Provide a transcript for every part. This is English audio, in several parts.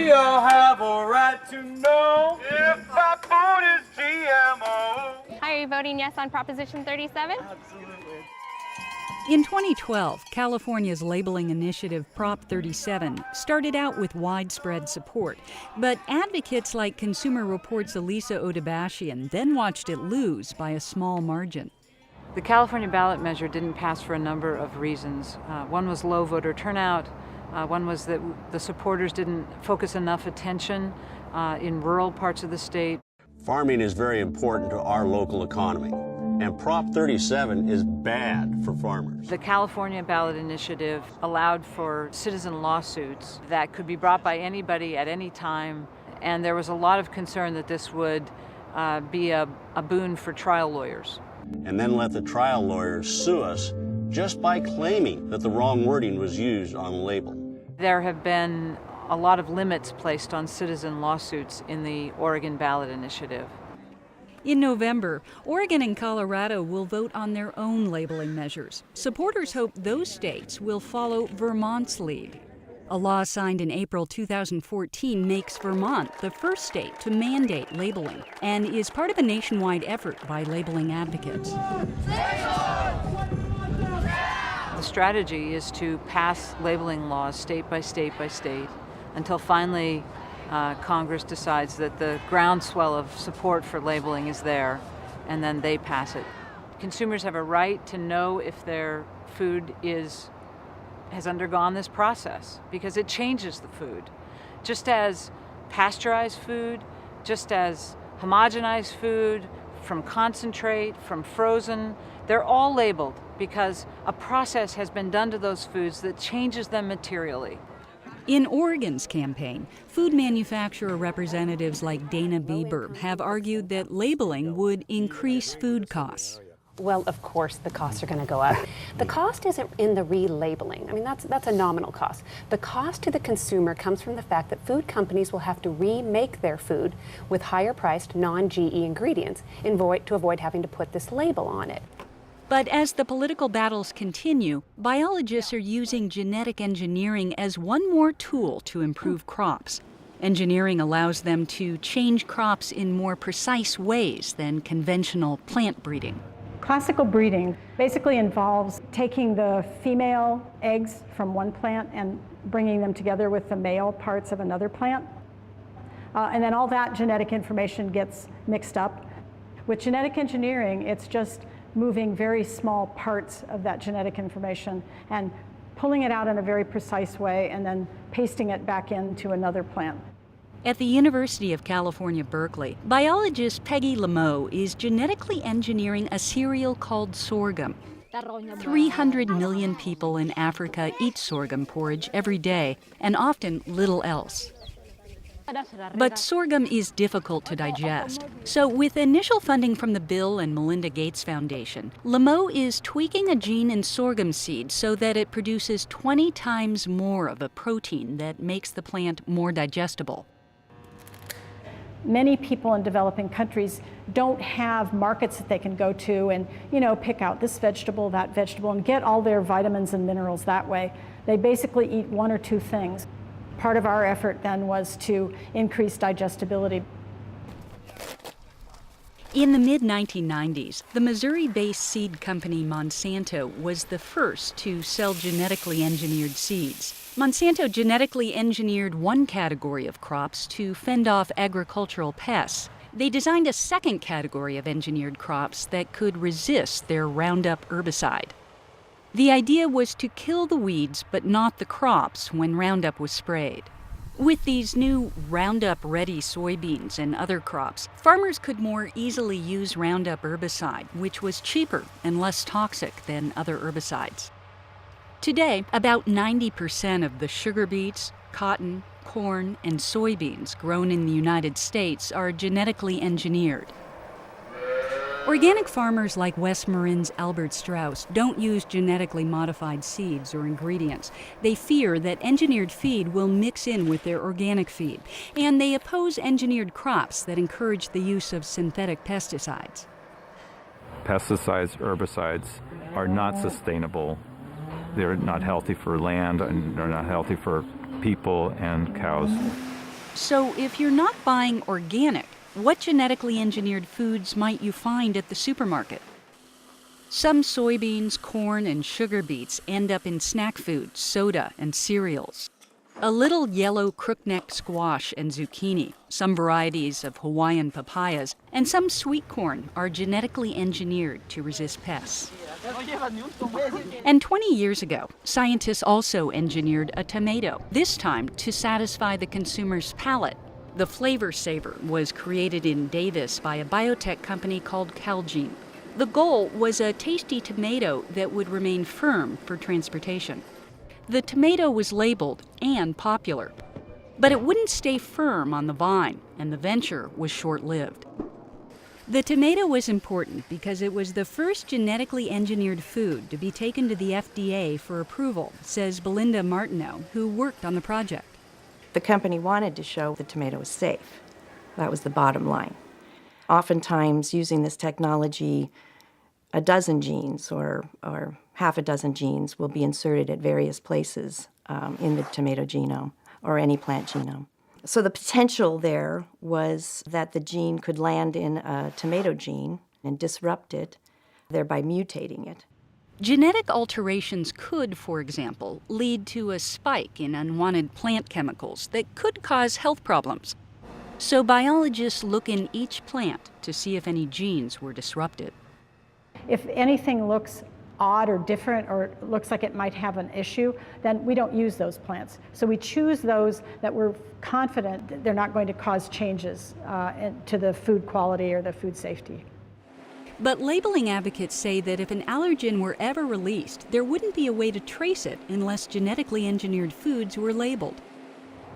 We all have a right to know if our food is GMO. Hi, are you voting yes on Proposition 37? Absolutely. In 2012, California's labeling initiative, Prop 37, started out with widespread support. But advocates like Consumer Reports' Elisa Odebashian then watched it lose by a small margin. The California ballot measure didn't pass for a number of reasons. One was low voter turnout. One was that the supporters didn't focus enough attention in rural parts of the state. Farming is very important to our local economy, and Prop 37 is bad for farmers. The California ballot initiative allowed for citizen lawsuits that could be brought by anybody at any time, and there was a lot of concern that this would be a boon for trial lawyers. And then let the trial lawyers sue us just by claiming that the wrong wording was used on the label. There have been a lot of limits placed on citizen lawsuits in the Oregon ballot initiative. In November, Oregon and Colorado will vote on their own labeling measures. Supporters hope those states will follow Vermont's lead. A law signed in April 2014 makes Vermont the first state to mandate labeling and is part of a nationwide effort by labeling advocates. The strategy is to pass labeling laws state by state by state until finally Congress decides that the groundswell of support for labeling is there, and then they pass it. Consumers have a right to know if their food has undergone this process because it changes the food. Just as pasteurized food, just as homogenized food, from concentrate, from frozen, they're all labeled because a process has been done to those foods that changes them materially. In Oregon's campaign, food manufacturer representatives like Dana Bieber have argued that labeling would increase food costs. Well, of course, the costs are going to go up. The cost isn't in the relabeling. I mean, that's a nominal cost. The cost to the consumer comes from the fact that food companies will have to remake their food with higher-priced, non-GE ingredients to avoid having to put this label on it. But as the political battles continue, biologists are using genetic engineering as one more tool to improve crops. Engineering allows them to change crops in more precise ways than conventional plant breeding. Classical breeding basically involves taking the female eggs from one plant and bringing them together with the male parts of another plant. And then all that genetic information gets mixed up. With genetic engineering, it's just moving very small parts of that genetic information and pulling it out in a very precise way and then pasting it back into another plant. At the University of California, Berkeley, biologist Peggy Lameau is genetically engineering a cereal called sorghum. 300 million people in Africa eat sorghum porridge every day, and often little else. But sorghum is difficult to digest. So with initial funding from the Bill and Melinda Gates Foundation, Lameau is tweaking a gene in sorghum seed so that it produces 20 times more of a protein that makes the plant more digestible. Many people in developing countries don't have markets that they can go to and, pick out this vegetable, that vegetable, and get all their vitamins and minerals that way. They basically eat one or two things. Part of our effort then was to increase digestibility. In the mid-1990s, the Missouri-based seed company Monsanto was the first to sell genetically engineered seeds. Monsanto genetically engineered one category of crops to fend off agricultural pests. They designed a second category of engineered crops that could resist their Roundup herbicide. The idea was to kill the weeds but not the crops when Roundup was sprayed. With these new Roundup-ready soybeans and other crops, farmers could more easily use Roundup herbicide, which was cheaper and less toxic than other herbicides. Today, about 90% of the sugar beets, cotton, corn, and soybeans grown in the United States are genetically engineered. Organic farmers like West Marin's Albert Strauss don't use genetically modified seeds or ingredients. They fear that engineered feed will mix in with their organic feed, and they oppose engineered crops that encourage the use of synthetic pesticides. Pesticides, herbicides are not sustainable. They're not healthy for land, and they're not healthy for people and cows. So if you're not buying organic, what genetically engineered foods might you find at the supermarket? Some soybeans, corn, and sugar beets end up in snack foods, soda, and cereals. A little yellow crookneck squash and zucchini, some varieties of Hawaiian papayas, and some sweet corn are genetically engineered to resist pests. And 20 years ago, scientists also engineered a tomato, this time to satisfy the consumer's palate. The Flavor Saver was created in Davis by a biotech company called Calgene. The goal was a tasty tomato that would remain firm for transportation. The tomato was labeled and popular, but it wouldn't stay firm on the vine, and the venture was short-lived. The tomato was important because it was the first genetically engineered food to be taken to the FDA for approval, says Belinda Martineau, who worked on the project. The company wanted to show the tomato was safe. That was the bottom line. Oftentimes, using this technology, a dozen genes or half a dozen genes will be inserted at various places in the tomato genome or any plant genome. So the potential there was that the gene could land in a tomato gene and disrupt it, thereby mutating it. Genetic alterations could, for example, lead to a spike in unwanted plant chemicals that could cause health problems. So biologists look in each plant to see if any genes were disrupted. If anything looks odd or different or looks like it might have an issue, then we don't use those plants. So we choose those that we're confident that they're not going to cause changes to the food quality or the food safety. But labeling advocates say that if an allergen were ever released, there wouldn't be a way to trace it unless genetically engineered foods were labeled.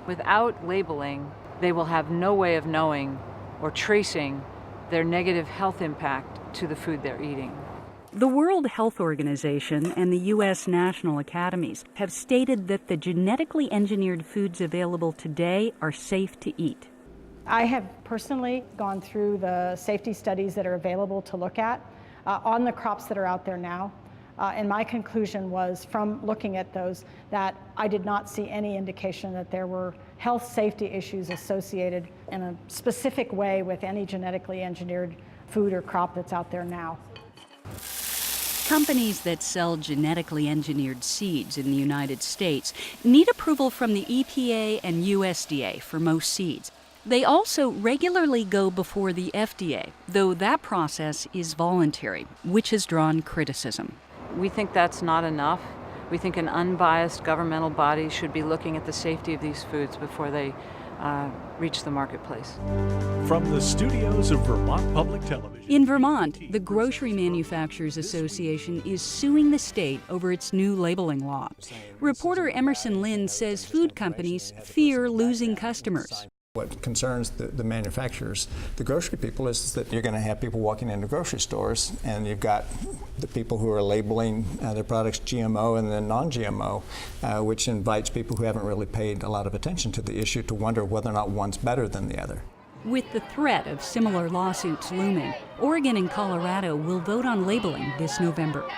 Without labeling, they will have no way of knowing or tracing their negative health impact to the food they're eating. The World Health Organization and the U.S. National Academies have stated that the genetically engineered foods available today are safe to eat. I have personally gone through the safety studies that are available to look at on the crops that are out there now. And my conclusion was, from looking at those, that I did not see any indication that there were health safety issues associated in a specific way with any genetically engineered food or crop that's out there now. Companies that sell genetically engineered seeds in the United States need approval from the EPA and USDA for most seeds. They also regularly go before the FDA, though that process is voluntary, which has drawn criticism. We think that's not enough. We think an unbiased governmental body should be looking at the safety of these foods before they reach the marketplace. From the studios of Vermont Public Television. In Vermont, the Grocery Manufacturers Association is suing the state over its new labeling law. Reporter Emerson Lynn says food companies fear losing customers. What concerns the manufacturers, the grocery people, is that you're going to have people walking into grocery stores, and you've got the people who are labeling their products GMO and then non-GMO, which invites people who haven't really paid a lot of attention to the issue to wonder whether or not one's better than the other. With the threat of similar lawsuits looming, Oregon and Colorado will vote on labeling this November.